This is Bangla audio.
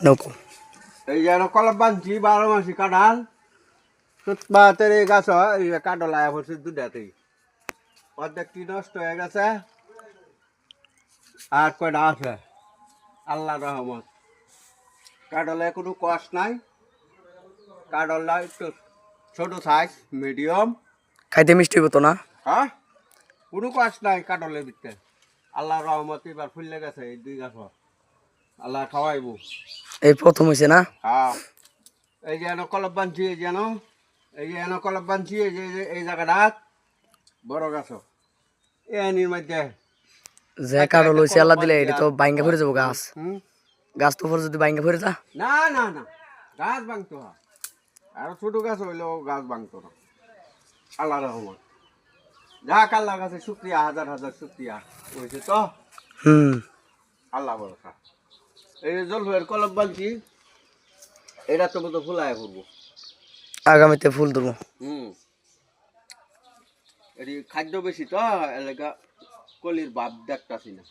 নৌকো এই যেন কলম বানছি 12 মাসি কাঁঠাল বাতের এই গাছ এই কাঁঠাল আয়া পড়ছে দুটাতেই অর্ধেকটি নষ্ট হয়ে গেছে আর কয়টা আছে আল্লাহ রহমত কাঁঠালে কোনো কষ্ট নাই কাঁঠালটা একটু ছোট সাইজ মিডিয়াম খাইতে মিষ্টি হতো না? হ্যাঁ কোনো কষ্ট নাই কাঁঠালের ভিতরে আল্লাহ রহমত এবার ফুললে গেছে এই 2 গাছ আল্লাহ খাওয়াইব এই প্রথম হয়েছে না? হ্যাঁ এই যে কলম বানছি এই যে কলম বানছি এই যে এই জায়গাটা বড় গাছ এর মধ্যে যে কারো লইছে আল্লাহ দিলে এটা তো বাইঙ্গা পড়ে যাবো গাছ। হুম গাছ তো পরে যদি বাইঙ্গা পড়ে যা। না না না গাছ ভাঙতো না আর ছোট গাছ হইলেও গাছ ভাঙতো না আল্লাহ রহমান যাক আল্লাহ কাছে শুক্রিয়া হাজার হাজার শুক্রিয়া হয়েছে তো আল্লাহ ভরসা এই যে জলফের কলম বানছি এটা তো মতো ফুলায় করবো আগামীতে ফুল ধরবো। এটি খাদ্য বেশি তো এলাকা কলির ভাব দেখতাছি না